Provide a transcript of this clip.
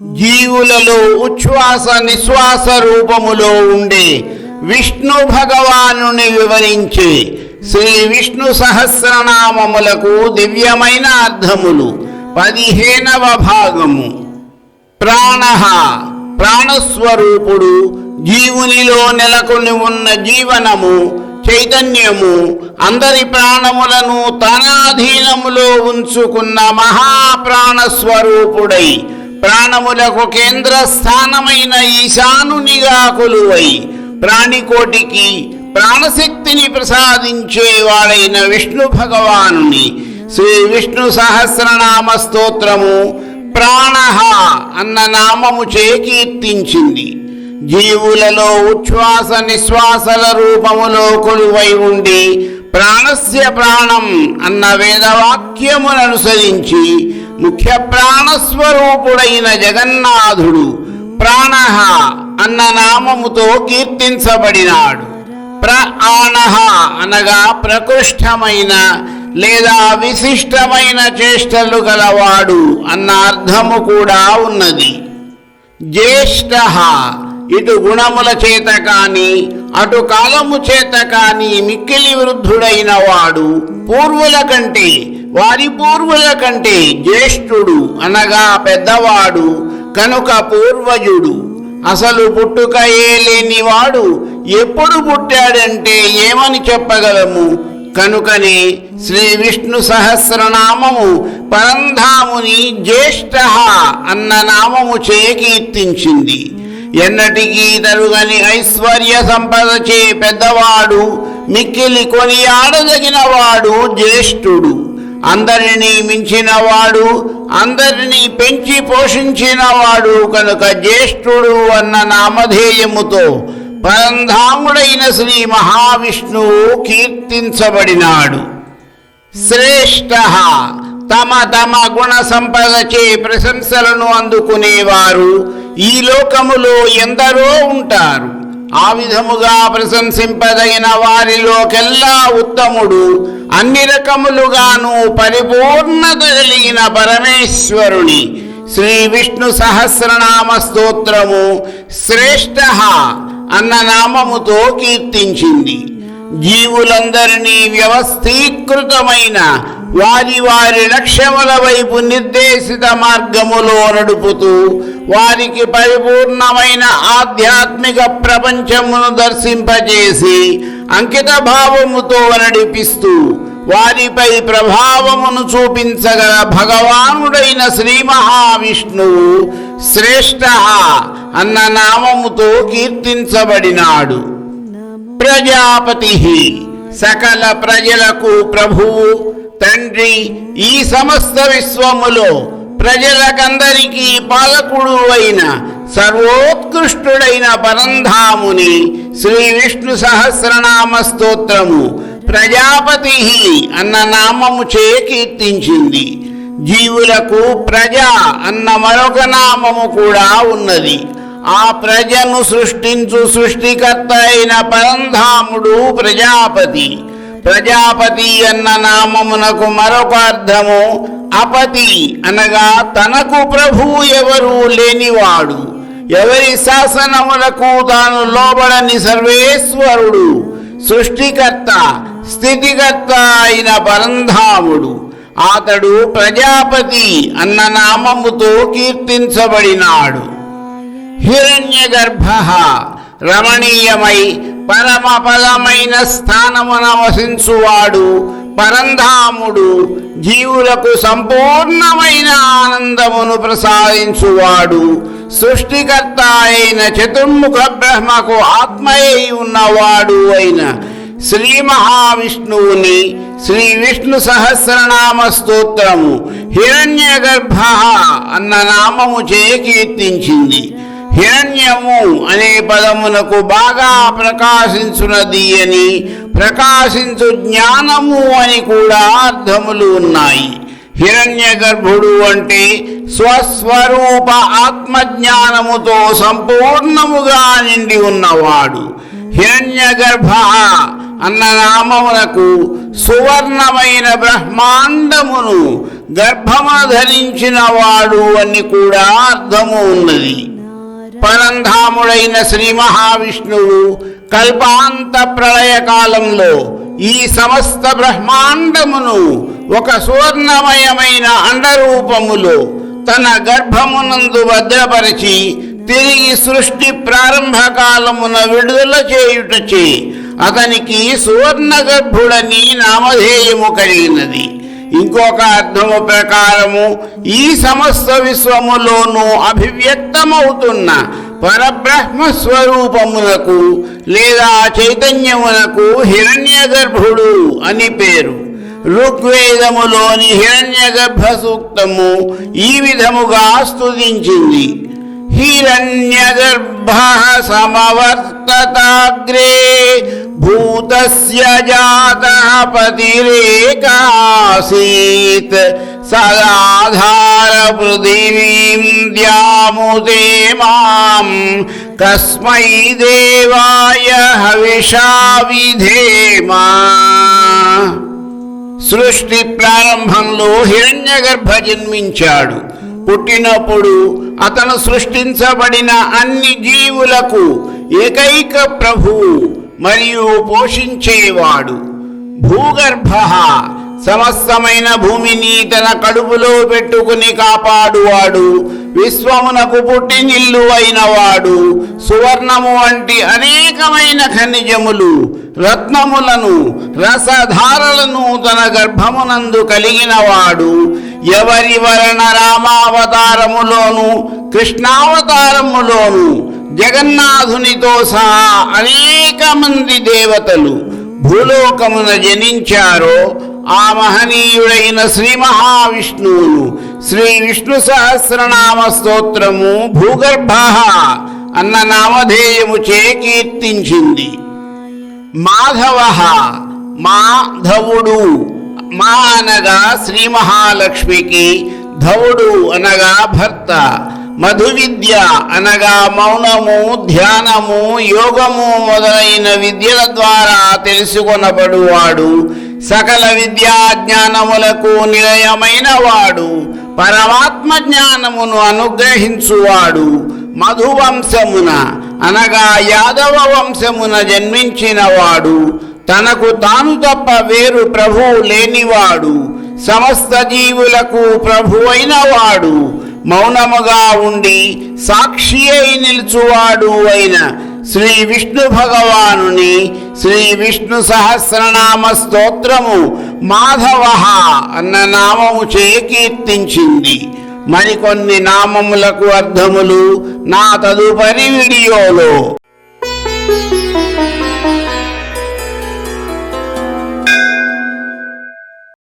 జీవులలో ఉచ్ఛ్వాస నిశ్వాస రూపములో ఉండే విష్ణు భగవానుని వివరించే శ్రీ విష్ణు సహస్రనామములకు దివ్యమైన అర్థములు. 15వ భాగము. ప్రాణః ప్రాణస్వరూపుడు, జీవునిలో నెలకొని ఉన్న జీవనము, చైతన్యము, అందరి ప్రాణములను తన అధీనములో ఉంచుకున్న మహాప్రాణస్వరూపుడై ప్రాణములకు కేంద్ర స్థానమైన ఈశానునిగా కొలువై ప్రాణికోటికి ప్రాణశక్తిని ప్రసాదించేవాడైన విష్ణు భగవానుని శ్రీ విష్ణు సహస్రనామ స్తోత్రము ప్రాణః అన్న నామముచే కీర్తించింది. జీవులలో ఉచ్ఛ్వాస నిశ్వాసల రూపములో కొలువై ఉండి ప్రాణస్య ప్రాణం అన్న వేదవాక్యమును అనుసరించి ముఖ్య ప్రాణస్వరూపుడైన జగన్నాథుడు ప్రాణః అన్న నామముతో కీర్తించబడినాడు. ప్రాణః అనగా ప్రకృష్టమైన లేదా విశిష్టమైన చేష్టలు గలవాడు అన్న అర్థము కూడా ఉన్నది. జ్యేష్ఠః ఇటు గుణముల చేత కాని అటు కాలము చేత కాని మిక్కిలి వృద్ధుడైన వాడు, పూర్వుల కంటే వారి పూర్వుల కంటే జ్యేష్ఠుడు అనగా పెద్దవాడు కనుక పూర్వజుడు. అసలు పుట్టుకయే లేనివాడు ఎప్పుడు పుట్టాడంటే ఏమని చెప్పగలము? కనుకనే శ్రీ విష్ణు సహస్రనామము పరంధాముని జ్యేష్ఠః అన్న నామముచే కీర్తించింది. ఎన్నటికీ తరుగని ఐశ్వర్య సంపదచే పెద్దవాడు, మిక్కిలి కొనియాడదగినవాడు జ్యేష్ఠుడు. అందరినీ మించినవాడు, అందరినీ పెంచి పోషించినవాడు కనుక జ్యేష్ఠుడు అన్న నామధేయముతో పరంధాముడైన శ్రీ మహావిష్ణువు కీర్తించబడినాడు. శ్రేష్ఠః తమ తమ గుణ సంపదచే ప్రశంసలను అందుకునేవారు ఈ లోకములో ఎందరో ఉంటారు. ఆ విధముగా ప్రశంసింపదగిన వారిలోకెల్లా ఉత్తముడు, అన్ని రకములుగాను పరిపూర్ణత కలిగిన పరమేశ్వరుని శ్రీ విష్ణు సహస్రనామ స్తోత్రము శ్రేష్ఠః అన్న నామముతో కీర్తించింది. జీవులందరినీ వ్యవస్థీకృతమైన వారి వారి లక్ష్యముల వైపు నిర్దేశిత మార్గములో నడుపుతూ వారికి పరిపూర్ణమైన ఆధ్యాత్మిక ప్రపంచమును దర్శింపజేసి అంకిత భావముతో నడిపిస్తూ వారిపై ప్రభావమును చూపించగల భగవానుడైన శ్రీ మహావిష్ణువు శ్రేష్ఠః అన్న నామముతో కీర్తించబడినాడు. ప్రజాపతి సకల ప్రజలకు ప్రభువు, తండ్రి, ఈ సమస్త విశ్వములో ప్రజలకందరికీ పాలకుడు అయిన సర్వోత్కృష్టుడైన పరంధాముని శ్రీ విష్ణు సహస్రనామ స్తోత్రము ప్రజాపతి అన్న నామముచే కీర్తించింది. జీవులకు ప్రజ అన్న మరొక నామము కూడా ఉన్నది. ఆ ప్రజను సృష్టించు సృష్టికర్త అయిన పరంధాముడు ప్రజాపతి. ప్రజాపతి అన్న నామమునకు మరొక అర్థము అపతి అనగా తనకు ప్రభువు ఎవరూ లేనివాడు, ఎవరి శాసనములకు తాను లోబడని సర్వేశ్వరుడు, సృష్టికర్త స్థితికర్త అయిన పరంధాముడు. అతడు ప్రజాపతి అన్న నామముతో కీర్తించబడినాడు. హిరణ్యగర్భః రమణీయమై పరమపదమైన స్థానమున వసించువాడు పరంధాముడు, జీవులకు సంపూర్ణమైన ఆనందమును ప్రసాదించువాడు, సృష్టికర్త అయిన చతుర్ముఖ బ్రహ్మకు ఆత్మయై ఉన్నవాడు అయిన శ్రీ మహావిష్ణువుని శ్రీ విష్ణు సహస్రనామ స్తోత్రము హిరణ్యగర్భః అన్న నామముచే కీర్తించింది. హిరణ్యము అనే పదమునకు బాగా ప్రకాశించున్నది అని, ప్రకాశించు జ్ఞానము అని కూడా అర్థములు ఉన్నాయి. హిరణ్య గర్భుడు అంటే స్వస్వరూప ఆత్మజ్ఞానముతో సంపూర్ణముగా నిండి ఉన్నవాడు. హిరణ్యగర్భ అన్న నామమునకు సువర్ణమైన బ్రహ్మాండమును గర్భమును ధరించిన వాడు అని కూడా అర్థము ఉన్నది. పరంధాముడైన శ్రీ మహావిష్ణువు కల్పాంత ప్రళయ కాలంలో ఈ సమస్త బ్రహ్మాండమును ఒక సువర్ణమయమైన అండరూపములో తన గర్భమునందు భద్రపరిచి తిరిగి సృష్టి ప్రారంభ కాలమున విడుదల చేయుటచే అతనికి సువర్ణ గర్భుడని నామధేయము కలిగినది. ఇంకొక అర్థము ప్రకారము ఈ సమస్త విశ్వములోనూ అభివ్యక్తమవుతున్న పరబ్రహ్మ స్వరూపమునకు లేదా చైతన్యమునకు హిరణ్య గర్భుడు అని పేరు. ఋగ్వేదములోని హిరణ్యగర్భ సూక్తము ఈ విధముగా స్తుతించింది. హిరణ్యగర్భః సమవర్తతాగ్రే భూతస్య జాతః పతిరేకాసీత్ సదాధార పృథివీం ద్యాముదే మాం కస్మై దేవాయ హవిషా విధేమా. సృష్టి ప్రారంభంలో హిరణ్యగర్భ జన్మించాడు. పుట్టినప్పుడు అతను సృష్టించబడిన అన్ని జీవులకు ఏకైక ప్రభువు మరియు పోషించేవాడు. భూగర్భ సమస్తమైన భూమిని తన కడుపులో పెట్టుకుని కాపాడువాడు. విశ్వమునకు పుట్టినిల్లు అయిన వాడు. సువర్ణము వంటి అనేకమైన ఖనిజములు, రత్నములను, రసధారలను తన గర్భమునందు కలిగిన వాడు. ఎవరి వలన రామావతారములోను కృష్ణావతారములోను జగన్నాథునితో సహా అనేక మంది దేవతలు భూలోకమున జనించారో ఆ మహనీయుడైన శ్రీ మహావిష్ణువును శ్రీ విష్ణు సహస్రనామ స్తోత్రము భూగర్భ అన్న నామధేయముచే కీర్తించింది. మాధవ మాధవుడు. మా అనగా శ్రీ మహాలక్ష్మికి, ధవుడు అనగా భర్త. మధు విద్య అనగా మౌనము, ధ్యానము, యోగము మొదలైన విద్యల ద్వారా తెలుసుకొనబడువాడు. సకల విద్యా జ్ఞానములకు నిలయమైన వాడు. పరమాత్మ జ్ఞానమును అనుగ్రహించువాడు. మధువంశమున అనగా యాదవ వంశమున జన్మించిన వాడు. తనకు తాను తప్ప వేరు ప్రభువు లేనివాడు. సమస్త జీవులకు ప్రభువైన వాడు. మౌనముగా ఉండి సాక్షి అయి నిలుచువాడు అయిన శ్రీ విష్ణు భగవానుని శ్రీ విష్ణు సహస్రనామ స్తోత్రము మాధవ అన్న నామముచే కీర్తించింది. మరికొన్ని నామములకు అర్థములు నా తదుపరి వీడియోలో.